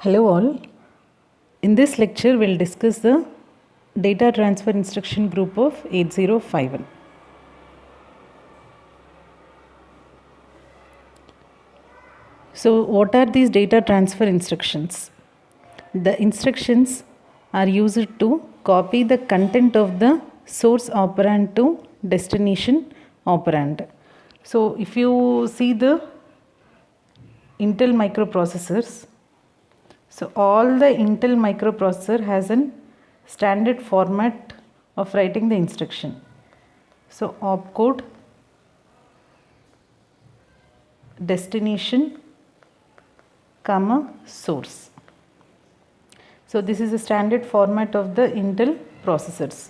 Hello all. In this lecture we'll discuss the data transfer instruction group of 8051. So what are these data transfer instructions? The instructions are used to copy the content of the source operand to destination operand. So if you see the Intel microprocessors, so all the Intel microprocessor has a standard format of writing the instruction. So opcode, destination, comma, source. So this is a standard format of the Intel processors.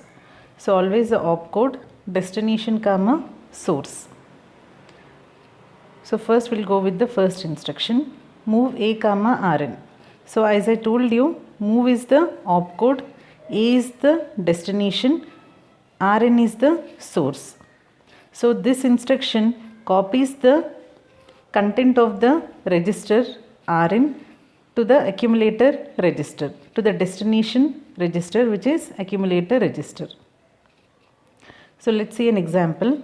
So always the opcode, destination, comma, source. So first we'll go with the first instruction, move A, comma, Rn. So as I told you, move is the opcode, A is the destination, Rn is the source. So this instruction copies the content of the register Rn to the accumulator register, to the destination register, which is accumulator register. So let's see an example.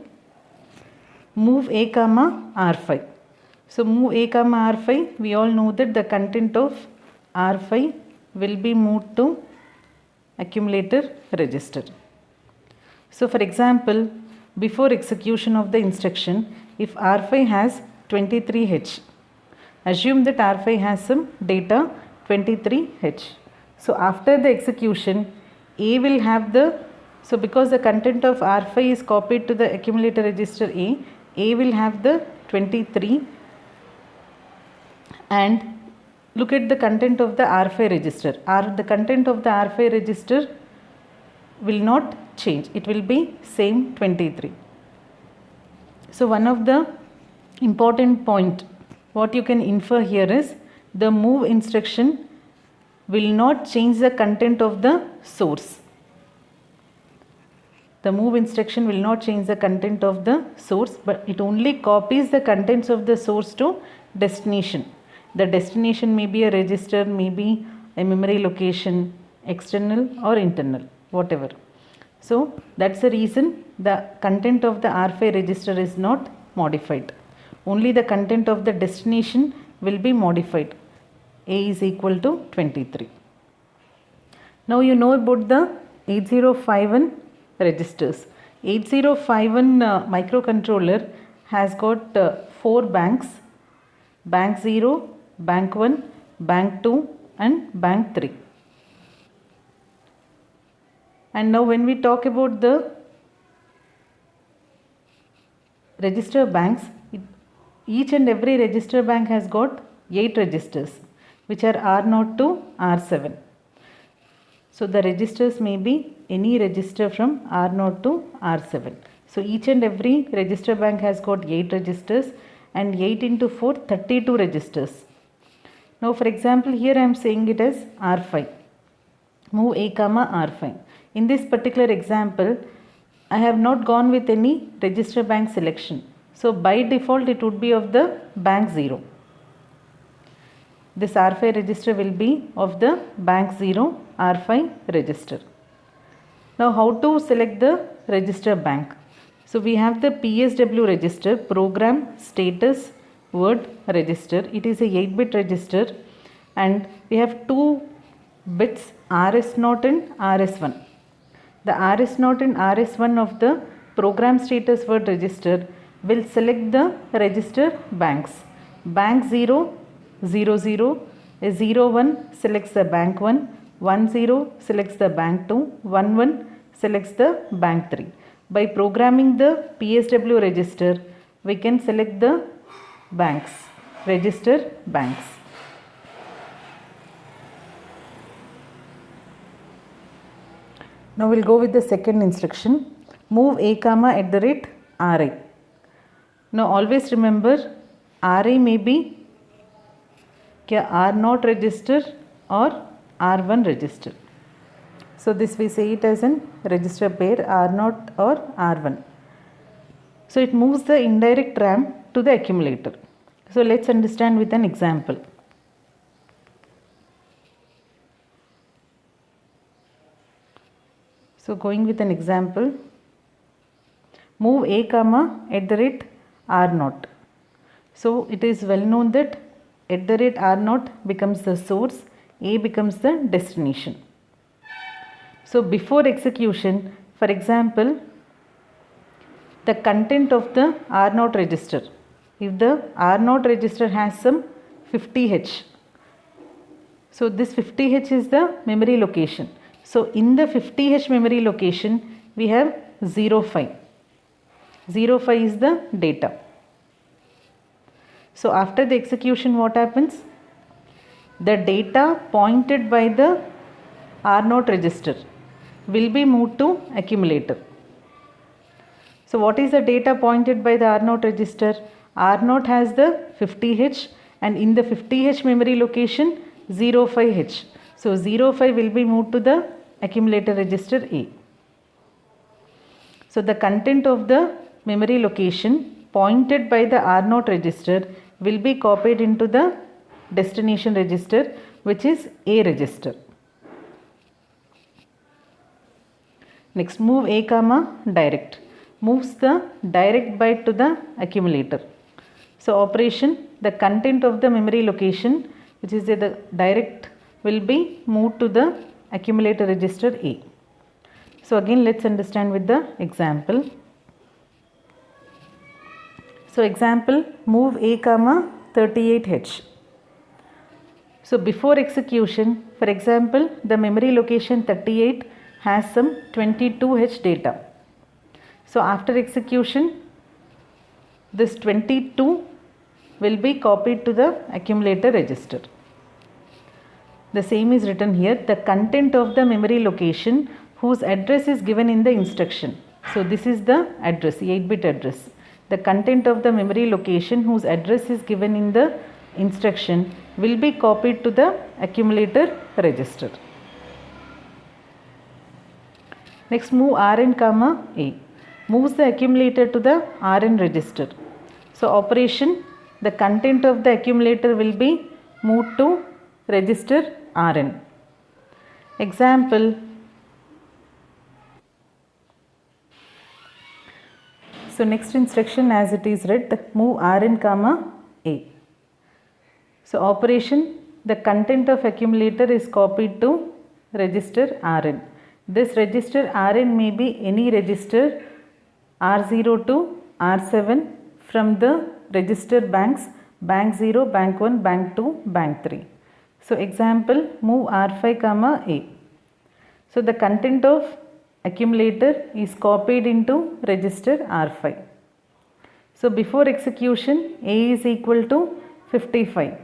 Move A, comma, R5. So move A, comma, R5, we all know that the content of R5 will be moved to accumulator register. So for example, before execution of the instruction, if R5 has 23H, assume that R5 has some data 23H. So after the execution, A will have the, so because the content of R5 is copied to the accumulator register A will have the 23, and look at the content of the R5 register. The content of the R5 register will not change. It will be same 23. So one of the important point what you can infer here is the move instruction will not change the content of the source. The move instruction will not change the content of the source, but it only copies the contents of the source to destination. The destination may be a register, may be a memory location, external or internal, whatever. So that's the reason the content of the R5 register is not modified. Only the content of the destination will be modified. A is equal to 23. Now you know about the 8051 registers. 8051 microcontroller has got 4 banks, bank 0, bank 1, bank 2 and bank 3. And now when we talk about the register banks, each and every register bank has got 8 registers, which are R0 to R7. So the registers may be any register from R0 to R7. So each and every register bank has got 8 registers, and 8 into 4, 32 registers. Now for example, here I am saying it as R5. Move A, comma, R5. In this particular example, I have not gone with any register bank selection. So by default it would be of the bank 0. This R5 register will be of the bank 0 R5 register. Now how to select the register bank? So we have the PSW register, program status word register. It is a 8-bit register, and we have 2 bits RS0 and RS1. The RS0 and RS1 of the program status word register will select the register banks. Bank 0, 0, 0, 0, 1 selects the bank 1, 1, 0 selects the bank 2, 1, 1 selects the bank 3. By programming the PSW register, we can select the banks, register banks. Now we'll go with the second instruction, move A, comma, @RI. Now always remember, RI may be R0 register or R1 register. So this we say it as an register pair, R0 or R1. So it moves the indirect RAM to the accumulator. So let's understand with an example. So going with an example, move a comma at the rate r naught. So it is well known that at the rate r naught becomes the source, a becomes the destination. So before execution, for example, the content of the r naught register, if the r naught register has some 50h, so this 50h is the memory location. So in the 50h memory location we have 05. 05 is the data. So after the execution, what happens? The data pointed by the R0 register will be moved to accumulator. So what is the data pointed by the R0 register? R0 has the 50h and in the 50h memory location 05h. So 05 will be moved to the accumulator register A. So the content of the memory location pointed by the R0 register will be copied into the destination register, which is A register. Next, move a comma direct. Moves the direct byte to the accumulator. So operation, the content of the memory location, which is the direct, will be moved to the accumulator register A. So again let's understand with the example. So example, move a comma 38h. So before execution, for example, the memory location 38 has some 22h data. So after execution, this 22 will be copied to the accumulator register. The same is written here, the content of the memory location whose address is given in the instruction. So this is the address, 8-bit address. The content of the memory location whose address is given in the instruction will be copied to the accumulator register. Next, move Rn comma A. Moves the accumulator to the Rn register. So operation, the content of the accumulator will be moved to register Rn. Example, so next instruction as it is read, move Rn comma A. So operation, the content of accumulator is copied to register Rn. This register Rn may be any register R0 to R7 from the register banks bank 0, bank 1, bank 2, bank 3. So example, move R5 comma A. So the content of accumulator is copied into register R5. So before execution, A is equal to 55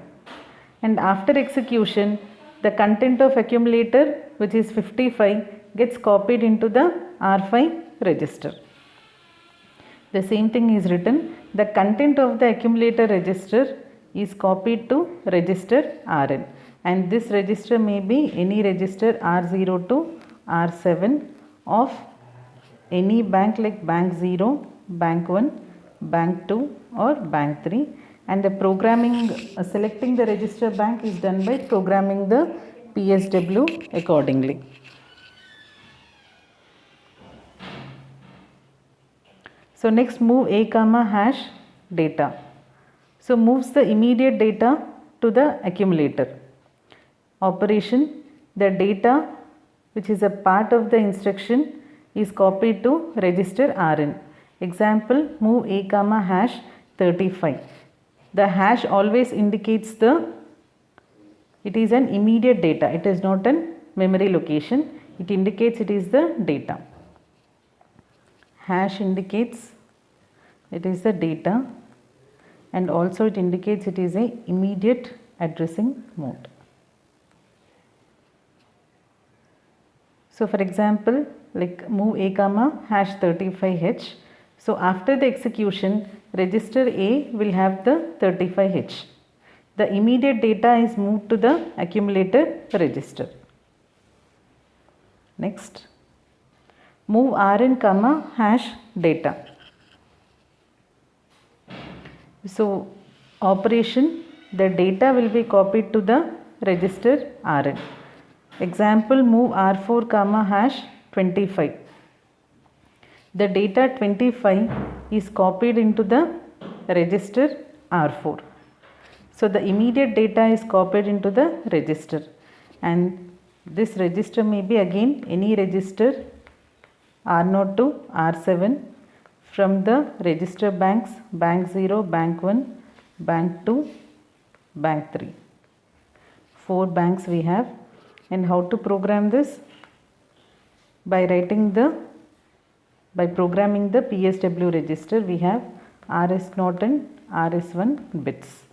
and after execution, the content of accumulator, which is 55, gets copied into the R5 register. The same thing is written, the content of the accumulator register is copied to register Rn, and this register may be any register R0 to R7 of any bank like bank 0, bank 1, bank 2 or bank 3, and the programming selecting the register bank is done by programming the PSW accordingly. So next, move a comma hash data. So moves the immediate data to the accumulator. Operation, the data which is a part of the instruction is copied to register Rn. Example, move a comma hash 35. The hash always indicates it is an immediate data. It is not an memory location. It indicates it is the data. Hash indicates it is the data and also it indicates it is a immediate addressing mode. So for example, like move a comma hash 35h. So after the execution, register A will have the 35h. The immediate data is moved to the accumulator register. Next, move Rn comma hash data. So operation, the data will be copied to the register Rn. Example, move R4 comma hash 25. The data 25 is copied into the register R4. So the immediate data is copied into the register, and this register may be again any register R0 to R7 from the register banks bank 0, bank 1, bank 2, bank 3. 4 banks we have. And how to program this? By programming the PSW register, we have RS0 and RS1 bits,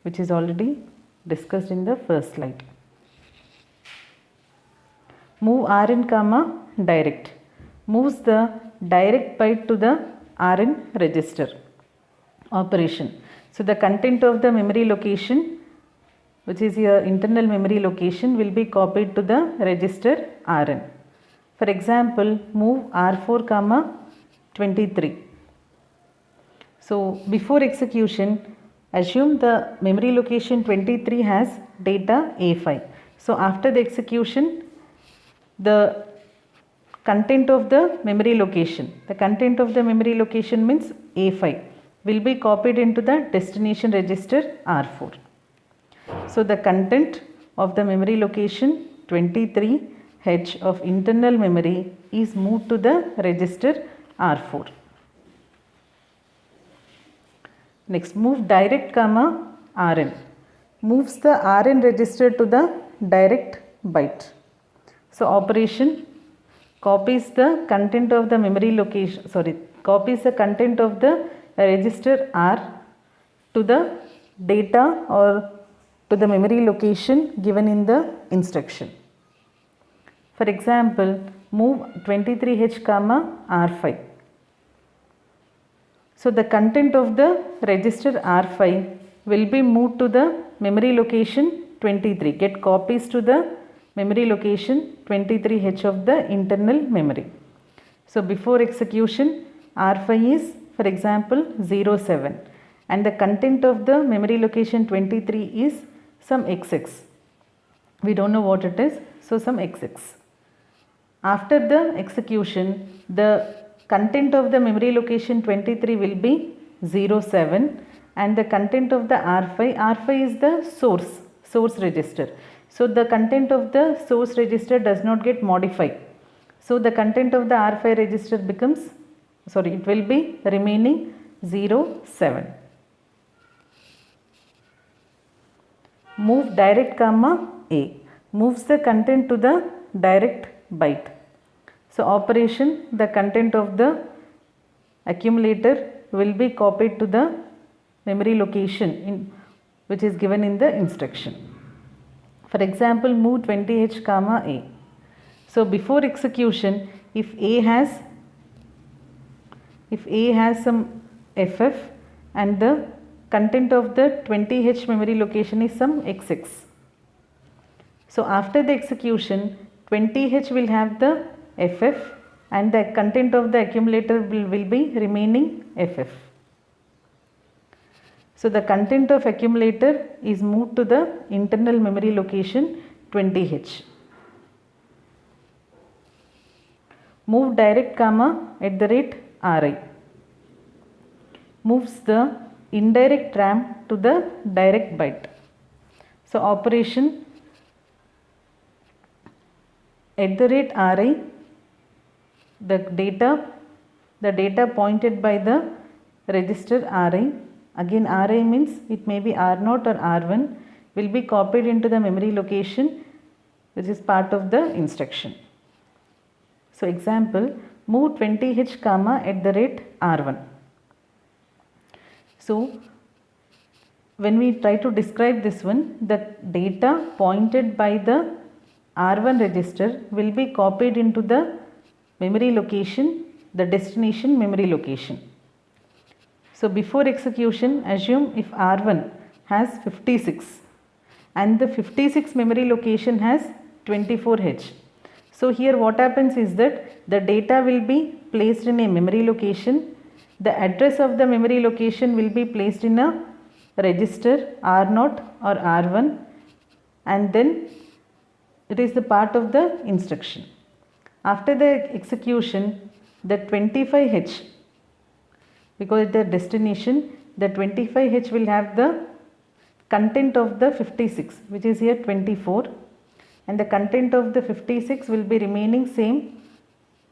which is already discussed in the first slide. Move Rn comma direct. Moves the direct byte to the Rn register operation. So the content of the memory location, which is your internal memory location, will be copied to the register Rn. For example, move R4 comma 23. So before execution, assume the memory location 23 has data A5. So after the execution, the content of the memory location means A5 will be copied into the destination register R4. So the content of the memory location 23H of internal memory is moved to the register R4. Next, move direct comma Rn. Moves the Rn register to the direct byte. So operation copies the content of the copies the content of the register R to the data or to the memory location given in the instruction. For example, move 23H comma R5. So the content of the register R5 will be moved to the memory location 23, get copies to the memory location 23H of the internal memory. So before execution, R5 is, for example, 07, and the content of the memory location 23 is some XX. We don't know what it is, so some XX. After the execution, the content of the memory location 23 will be 07, and the content of the R5 is the source register. So the content of the source register does not get modified. So the content of the R5 register it will be remaining 07. Move direct comma A. Moves the content to the direct byte. So operation, the content of the accumulator will be copied to the memory location which is given in the instruction. For example, move 20H comma A. So before execution, if A has some FF and the content of the 20H memory location is some XX. So after the execution, 20H will have the FF and the content of the accumulator will be remaining FF. So the content of accumulator is moved to the internal memory location 20H. Move direct comma @RI. Moves the indirect RAM to the direct byte. So operation @RI, the data pointed by the register RI. Again, RI means it may be R0 or R1, will be copied into the memory location which is part of the instruction. So example, move 20H comma @R1. So when we try to describe this one, the data pointed by the R1 register will be copied into the memory location, the destination memory location. So before execution, assume if R1 has 56 and the 56 memory location has 24H. So here what happens is that the data will be placed in a memory location. The address of the memory location will be placed in a register R0 or R1, and then it is the part of the instruction. After the execution, the 25H, because the destination, the 25H will have the content of the 56, which is here 24, and the content of the 56 will be remaining same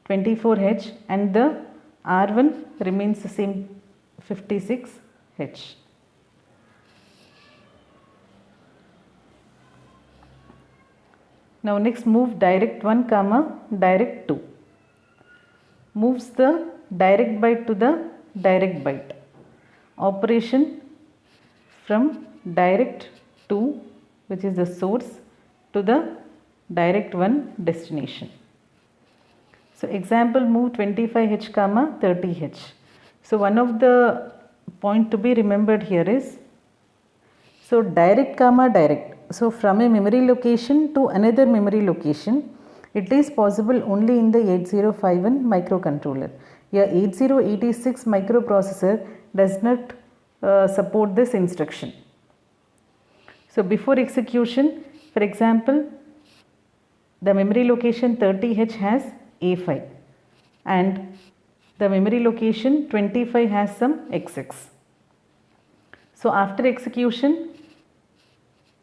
24H, and the R1 remains the same 56H. Now next, move direct 1 comma direct 2. Moves the direct byte to the direct byte. Operation from direct 2, which is the source, to the direct 1 destination. So example, move 25H comma 30H. So one of the point to be remembered here is, so direct comma direct. So from a memory location to another memory location, it is possible only in the 8051 microcontroller. Your 8086 microprocessor does not support this instruction. So before execution, for example, the memory location 30H has A5 and the memory location 25 has some XX. So after execution,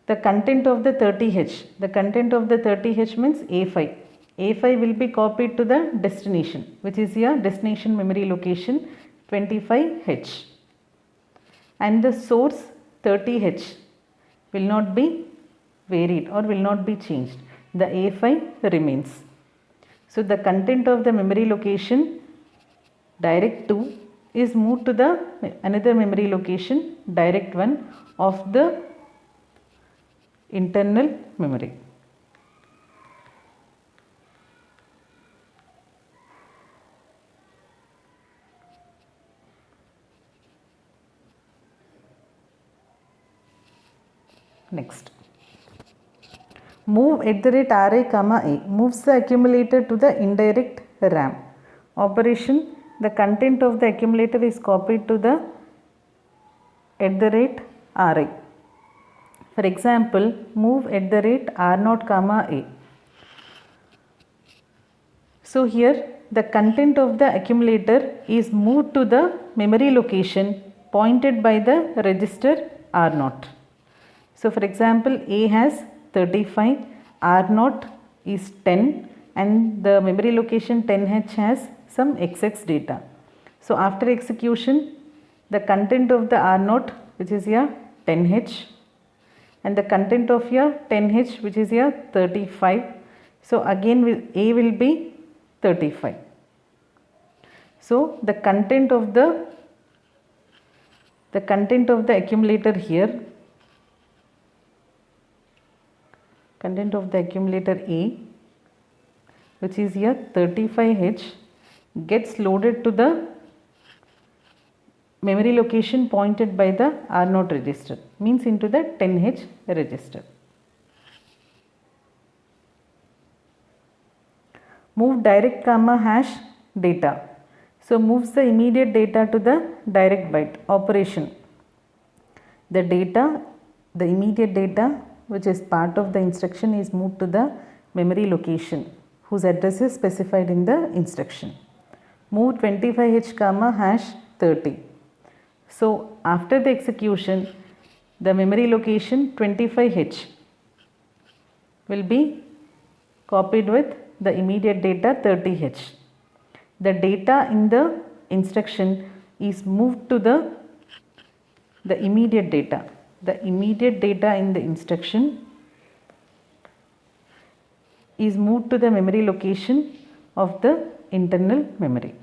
the content of the 30H means A5. A5 will be copied to the destination, which is your destination memory location 25H. And the source 30H will not be varied or will not be changed. The A5 remains. So the content of the memory location direct 2 is moved to the another memory location direct 1 of the internal memory. Next, move @RI comma A moves the accumulator to the indirect RAM. Operation, the content of the accumulator is copied to the @RI. For example, move @R0 comma A. So here the content of the accumulator is moved to the memory location pointed by the register R0. So for example, A has 35, R0 is 10 and the memory location 10H has some XX data. So after execution, the content of the R0, which is here 10H, and the content of your 10H, which is here 35. So again A will be 35. So the content of the accumulator here, content of the accumulator A, which is here 35H, gets loaded to the memory location pointed by the R0 register, means into the 10H register. Move direct comma hash data. So moves the immediate data to the direct byte. Operation, the immediate data which is part of the instruction is moved to the memory location whose address is specified in the instruction. Move 25H comma hash 30. So after the execution, the memory location 25H will be copied with the immediate data 30H. The data in the instruction is moved to the immediate data. The immediate data in the instruction is moved to the memory location of the internal memory.